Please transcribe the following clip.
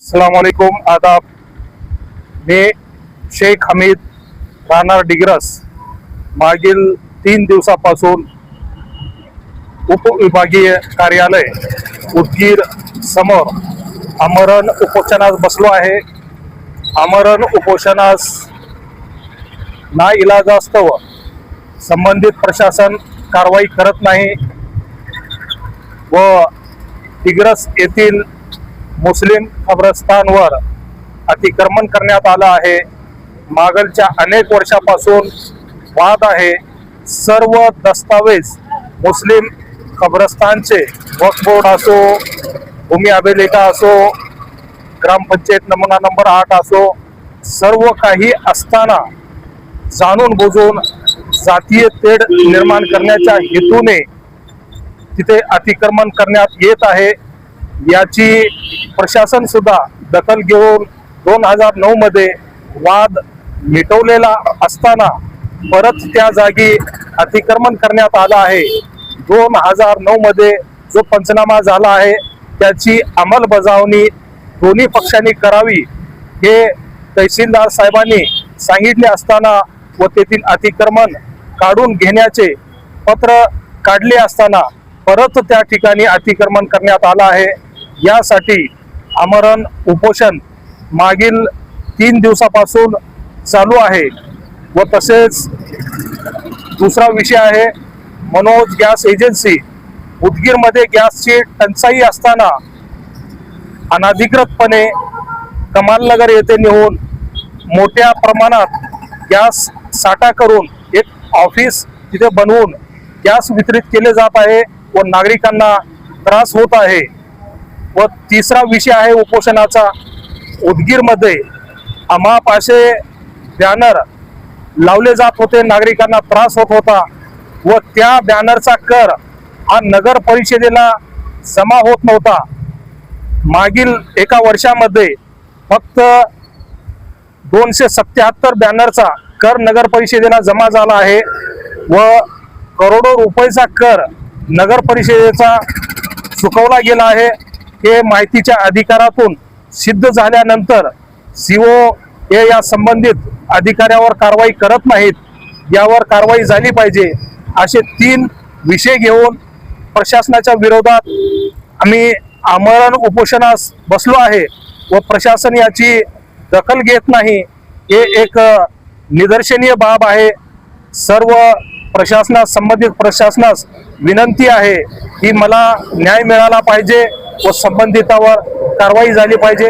अस्सलामुअलैकुम आदाब। मी शेख हमीद राहणार डिग्रस मागील 3 दिवसापासून उपविभागीय कार्यालय उदगीर समोर आमरण उपोषणास बसलो आहे। आमरण उपोषणास नाइलाजास्तव संबंधित प्रशासन कारवाई करत नाही व डिग्रस येथील मुस्लिम कब्रस्तानवर अतिक्रमण करण्यात आलं आहे। मागलच्या अनेक वर्षापासून वाद आहे। सर्व दस्तावेज मुस्लिम कब्रस्तानचे वक्फ बोर्ड असो, भूमी अभिलेखा असो, ग्रामपंचायत नमुना नंबर 8 असो, सर्व काही असताना जाणून बुजून जातीय तेढ निर्माण करण्याच्या हेतूने तिथे अतिक्रमण करण्यात येत आहे। याची प्रशासन सुद्धा दखल घेऊन 2009 मध्ये वाद मिटवलेला असताना परत त्या जागी अतिक्रमण करण्यात आलं आहे। 2009 मध्ये जो पंचनामा झाला आहे त्याची अंमलबजावणी दोन्ही पक्षांनी करावी हे तहसीलदार साहेबांनी सांगितले असताना व तेथील अतिक्रमण काढून घेण्याचे पत्र काढले असताना परत त्या ठिकाणी अतिक्रमण करण्यात आलं आहे। यासाठी आमरण उपोषण मागील 3 दिवसापासून चालू आहे। व तसेच दुसरा विषय आहे, मनोज गॅस एजन्सी उदगीरमध्ये गॅसची टंचाई असताना अनधिकृतपणे कमालनगर येथे नेऊन मोठ्या प्रमाणात गॅस साठा करून एक ऑफिस तिथे बनवून गॅस वितरित केले जात आहे व नागरिकांना त्रास होत आहे। व तिसरा विषय आहे उपोषणाचा, उदगीरमध्ये अमाप असे बॅनर लावले जात होते, नागरिकांना त्रास होत होता व त्या बॅनरचा कर हा नगर परिषदेला जमा होत नव्हता। मागील एका वर्षामध्ये फक्त 277 बॅनरचा कर नगर परिषदेला जमा झाला आहे व करोडो रुपयाचा कर नगर परिषदेचा चुकवला गेला आहे। हे माहितीच्या अधिकारातून सिद्ध झाल्यानंतर सीओ हे या संबंधित अधिकाऱ्यावर कारवाई करत नाहीत। यावर कारवाई झाली पाहिजे असे 3 विषय घेऊन प्रशासनाच्या विरोधात आम्ही आमरण उपोषणास बसलो आहे व प्रशासन याची दखल घेत नाही। हे एक निदर्शनीय बाब आहे। सर्व प्रशासनास, संबंधित प्रशासनास विनंती आहे की मला न्याय मिळाला पाहिजे व संबंधितावर कारवाई झाली पाहिजे।